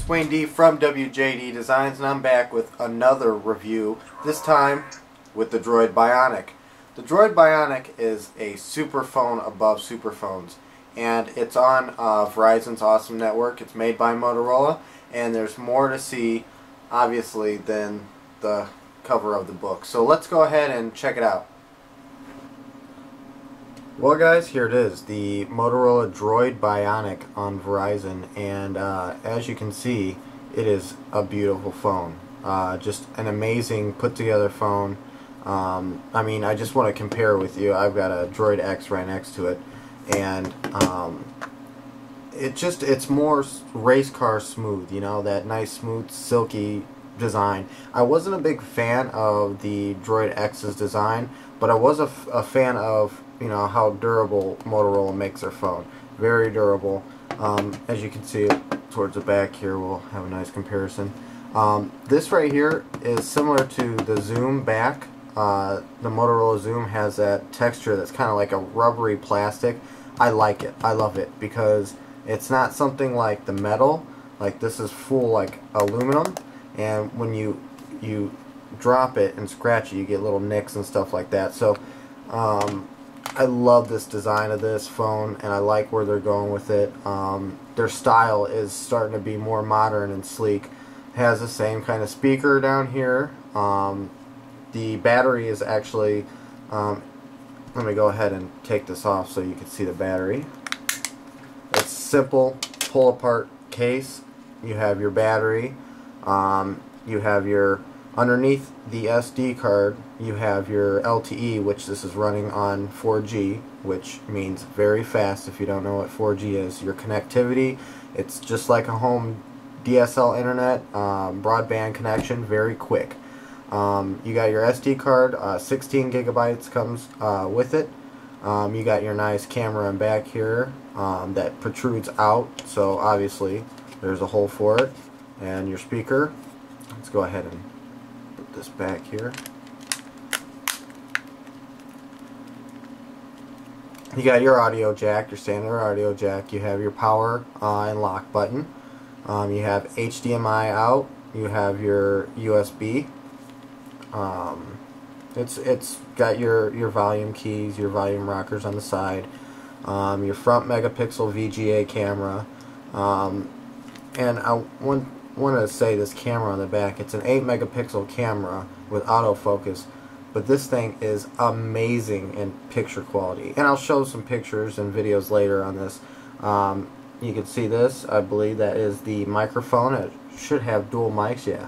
it's Wayne D from WJD Designs, and I'm back with another review, this time with the Droid Bionic. The Droid Bionic is a super phone above super phones, and it's on Verizon's awesome network. It's made by Motorola, and there's more to see, obviously, than the cover of the book. So let's go ahead and check it out. Well guys, here it is, the Motorola Droid Bionic on Verizon, and as you can see, it is a beautiful phone. Just an amazing put together phone. I mean, I just want to compare with you. I've got a Droid X right next to it, and it's more race car smooth, you know, that nice smooth silky design. I wasn't a big fan of the Droid X's design, but I was a fan of, you know, how durable Motorola makes their phone. Very durable. As you can see towards the back here, we'll have a nice comparison. This right here is similar to the Zoom back. The Motorola Zoom has that texture that's kind of like a rubbery plastic. I like it. I love it because it's not something like the metal. Like this is full like aluminum, and when you drop it and scratch it, you get little nicks and stuff like that. So I love this design of this phone, and I like where they're going with it. Their style is starting to be more modern and sleek. It has the same kind of speaker down here. The battery is actually, let me go ahead and take this off so you can see the battery. It's simple, pull apart case. You have your battery. You have your, underneath the SD card, you have your LTE, which this is running on 4G, which means very fast. If you don't know what 4G is, your connectivity, it's just like a home DSL internet, broadband connection, very quick. You got your SD card, 16 gigabytes comes with it. You got your nice camera in back here that protrudes out, so obviously there's a hole for it. And your speaker, let's go ahead and put this back here. You got your audio jack, your standard audio jack. You have your power and lock button. You have HDMI out. You have your USB. It's got your volume keys, your volume rockers on the side. Your front megapixel VGA camera. And I want to say this camera on the back, it's an 8 megapixel camera with autofocus, but this thing is amazing in picture quality, and I'll show some pictures and videos later on this. You can see this, I believe that is the microphone. It should have dual mics, yeah,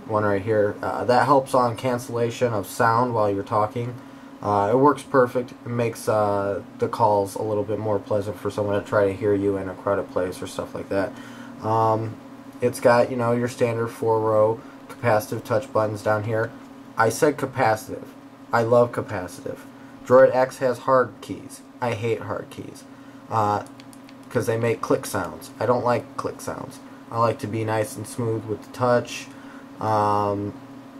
one right here. That helps on cancellation of sound while you're talking. It works perfect. It makes the calls a little bit more pleasant for someone to try to hear you in a crowded place or stuff like that. It's got, you know, your standard 4-row capacitive touch buttons down here. I said capacitive. I love capacitive. Droid X has hard keys. I hate hard keys because they make click sounds. I don't like click sounds. I like to be nice and smooth with the touch.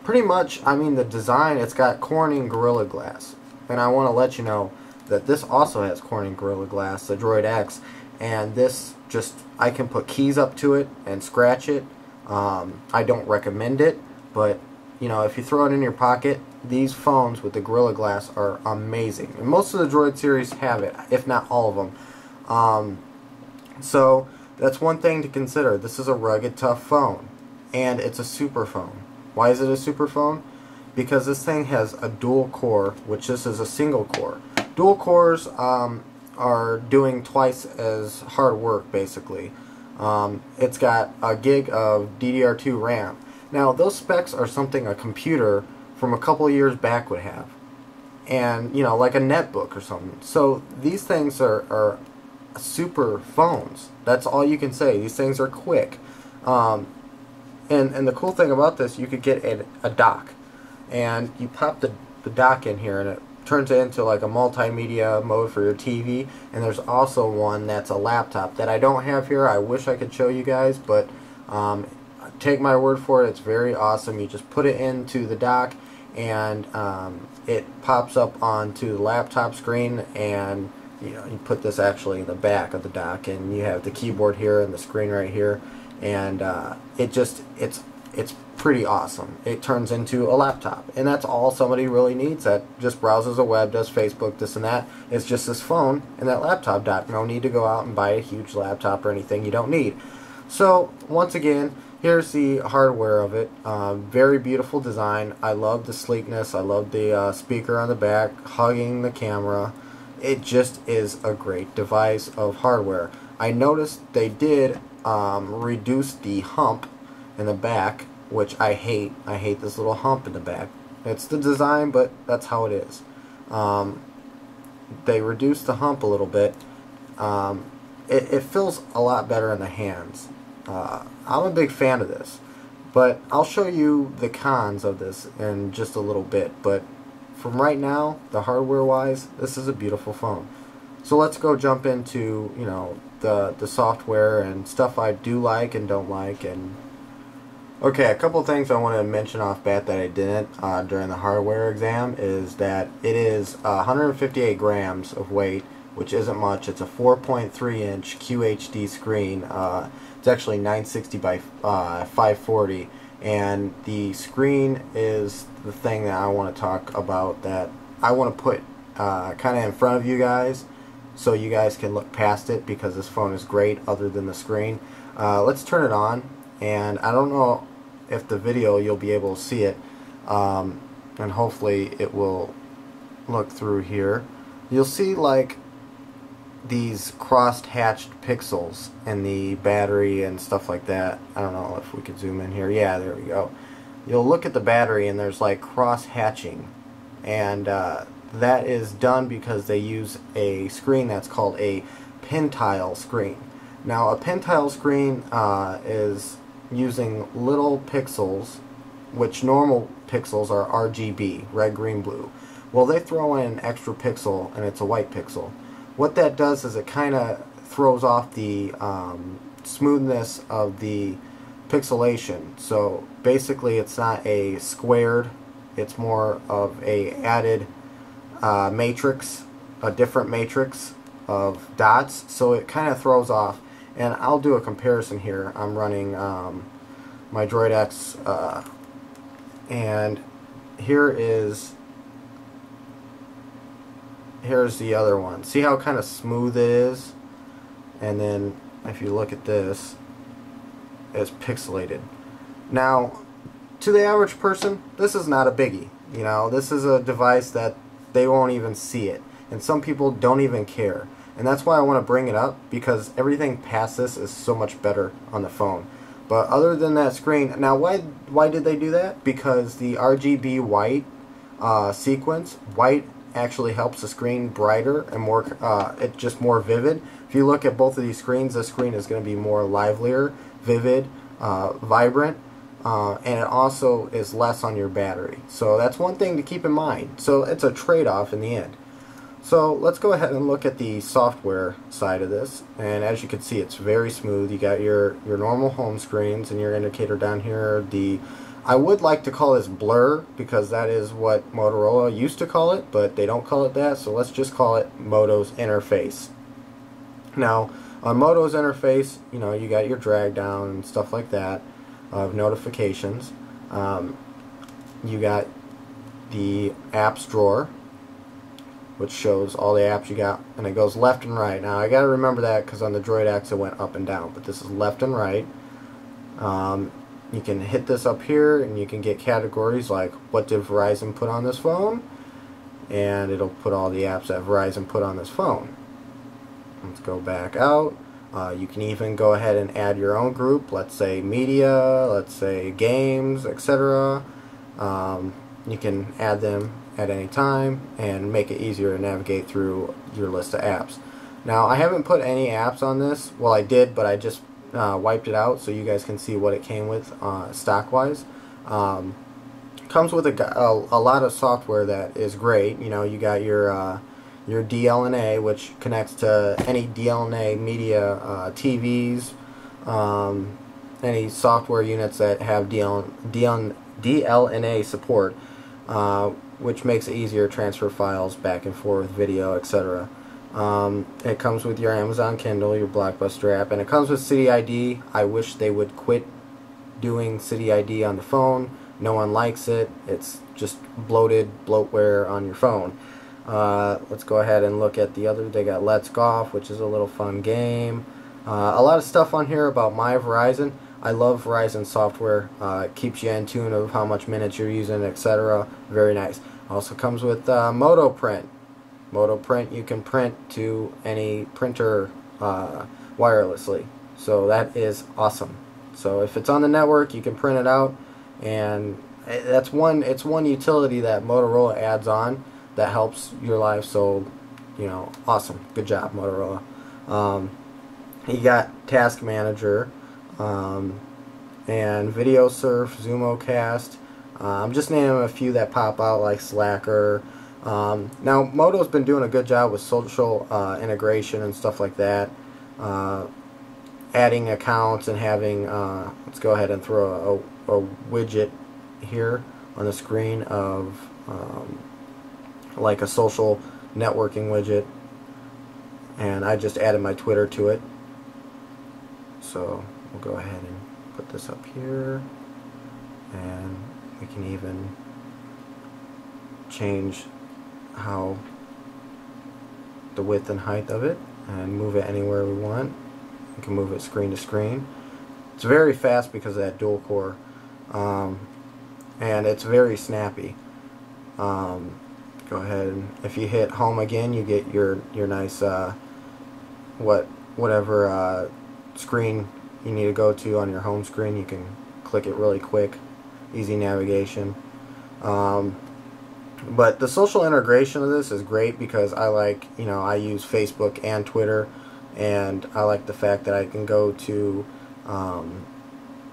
Pretty much, I mean, the design, it's got Corning Gorilla Glass, and I want to let you know that this also has Corning Gorilla Glass, the Droid X, and this just, I can put keys up to it and scratch it. I don't recommend it, but you know, if you throw it in your pocket, these phones with the Gorilla Glass are amazing, and most of the Droid series have it, if not all of them. So that's one thing to consider. This is a rugged, tough phone, and it's a super phone. Why is it a super phone? Because this thing has a dual core, which this is a single core. Dual cores are doing twice as hard work, basically. It's got a gig of DDR2 RAM. Now, those specs are something a computer from a couple of years back would have, and you know, like a netbook or something. So these things are super phones. That's all you can say. These things are quick. And the cool thing about this, you could get a dock, and you pop the dock in here, and it turns it into like a multimedia mode for your TV. And there's also one that's a laptop that I don't have here. I wish I could show you guys, but take my word for it, it's very awesome. You just put it into the dock, and it pops up onto the laptop screen, and you know, you put this actually in the back of the dock, and you have the keyboard here and the screen right here, and it's pretty awesome. It turns into a laptop, and that's all somebody really needs that just browses the web, does Facebook, this and that. It's just this phone and that laptop dock. No need to go out and buy a huge laptop or anything you don't need. So once again, here's the hardware of it. Very beautiful design. I love the sleekness. I love the speaker on the back hugging the camera. It just is a great device of hardware. I noticed they did reduce the hump in the back, which I hate. I hate this little hump in the back. It's the design, but that's how it is. They reduced the hump a little bit. It feels a lot better in the hands. I'm a big fan of this, but I'll show you the cons of this in just a little bit. But from right now, the hardware wise, this is a beautiful phone. So let's go jump into, you know, the software and stuff I do like and don't like. And okay, a couple things I want to mention off bat that I didn't during the hardware exam is that it is 158 grams of weight, which isn't much. It's a 4.3 inch QHD screen. It's actually 960 by 540, and the screen is the thing that I want to talk about, that I want to put kind of in front of you guys so you guys can look past it, because this phone is great other than the screen. Let's turn it on, and I don't know if the video you'll be able to see it, and hopefully it will look through here. You'll see like these cross-hatched pixels in the battery and stuff like that. I don't know if we could zoom in here. Yeah, there we go. You'll look at the battery and there's like cross-hatching, and that is done because they use a screen that's called a pin-tile screen. Now a pin-tile screen is using little pixels, which normal pixels are RGB, red, green, blue. Well, they throw in an extra pixel and it's a white pixel. What that does is it kind of throws off the smoothness of the pixelation. So basically it's not a squared, it's more of a added matrix, a different matrix of dots, so it kind of throws off. And I'll do a comparison here. I'm running my Droid X, and here's the other one. See how kind of smooth it is? And then if you look at this, it's pixelated. Now, to the average person, this is not a biggie. You know, this is a device that they won't even see it, and some people don't even care. And that's why I want to bring it up, because everything past this is so much better on the phone. But other than that screen, now why did they do that? Because the RGB white sequence, white actually helps the screen brighter and more, it's just more vivid. If you look at both of these screens, the screen is going to be more livelier, vivid, vibrant, and it also is less on your battery. So that's one thing to keep in mind. So it's a trade-off in the end. So let's go ahead and look at the software side of this, and as you can see, it's very smooth. You got your normal home screens and your indicator down here. I would like to call this blur, because that is what Motorola used to call it, but they don't call it that, so let's just call it Moto's interface. Now on Moto's interface, you know, you got your drag down and stuff like that of notifications. You got the apps drawer, which shows all the apps you got, and it goes left and right. Now I gotta remember that, because on the Droid X it went up and down, but this is left and right. You can hit this up here and you can get categories like what did Verizon put on this phone, and it'll put all the apps that Verizon put on this phone. Let's go back out. You can even go ahead and add your own group, let's say media, let's say games, etc. You can add them at any time and make it easier to navigate through your list of apps. Now I haven't put any apps on this. Well, I did, but I just wiped it out so you guys can see what it came with stock wise. Comes with a lot of software that is great. You know, you got your DLNA, which connects to any DLNA media, TVs, any software units that have DLNA support, which makes it easier to transfer files back and forth, video, etc. It comes with your Amazon Kindle, your Blockbuster app, and it comes with City ID. I wish they would quit doing City ID on the phone. No one likes it. It's just bloated bloatware on your phone. Let's go ahead and look at the other. They got Let's Golf, which is a little fun game. A lot of stuff on here about My Verizon. I love Verizon software. It keeps you in tune of how much minutes you're using, etc. Very nice. Also comes with Moto Print. Moto Print, you can print to any printer wirelessly. So that is awesome. So if it's on the network, you can print it out, and it's one utility that Motorola adds on that helps your life. So, you know, awesome. Good job, Motorola. You got Task Manager, and Video Surf, Zoomocast. I'm just naming a few that pop out, like Slacker. Now, Moto's been doing a good job with social integration and stuff like that. Adding accounts and having, let's go ahead and throw a widget here on the screen of like a social networking widget, and I just added my Twitter to it. So we'll go ahead and put this up here, and we can even change how the width and height of it and move it anywhere we want. We can move it screen to screen. It's very fast because of that dual core, and it's very snappy. Go ahead and if you hit home again, you get your nice whatever screen you need to go to on your home screen. You can click it really quick, easy navigation. But the social integration of this is great because I like, you know, I use Facebook and Twitter, and I like the fact that I can go to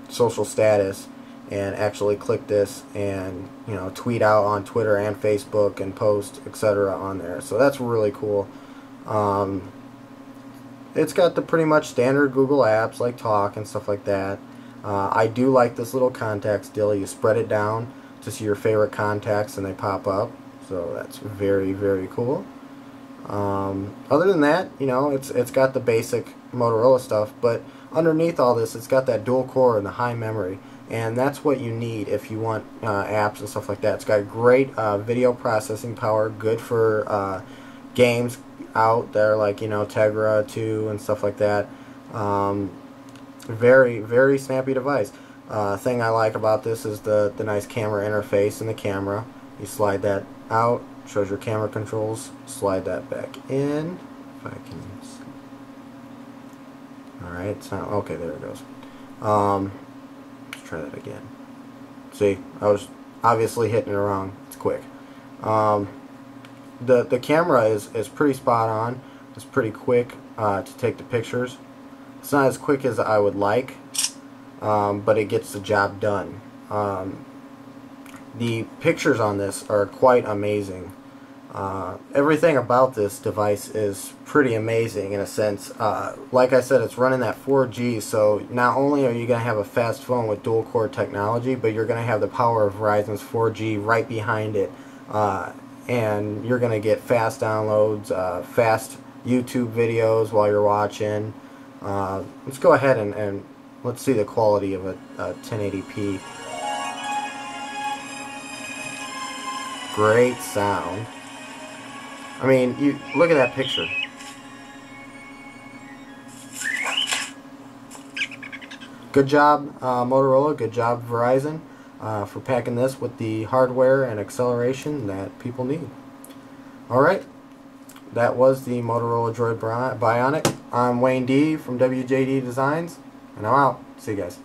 social status and actually click this and, you know, tweet out on Twitter and Facebook and post, etc. on there. So that's really cool. It's got the pretty much standard Google apps like Talk and stuff like that. I do like this little contacts deal. You spread it down to see your favorite contacts and they pop up. So that's very, very cool. Other than that, you know, it's got the basic Motorola stuff, but underneath all this, it's got that dual core and the high memory, and that's what you need if you want apps and stuff like that. It's got great video processing power, good for games out there like, you know, Tegra 2 and stuff like that. Very, very snappy device. Thing I like about this is the nice camera interface in the camera. You slide that out, shows your camera controls, slide that back in. If I can. Alright, it's not. Okay, there it goes. Let's try that again. See, I was obviously hitting it wrong. It's quick. The camera is pretty spot on. It's pretty quick to take the pictures. It's not as quick as I would like, but it gets the job done. The pictures on this are quite amazing. Everything about this device is pretty amazing in a sense. Like I said, it's running that 4G, so not only are you going to have a fast phone with dual core technology, but you're going to have the power of Verizon's 4G right behind it. And you're going to get fast downloads, fast YouTube videos while you're watching. Let's go ahead and let's see the quality of a 1080p. Great sound. I mean, you look at that picture. Good job, Motorola. Good job, Verizon, for packing this with the hardware and acceleration that people need. Alright, that was the Motorola Droid Bionic. I'm Wayne D from WJD Designs, and I'm out. See you guys.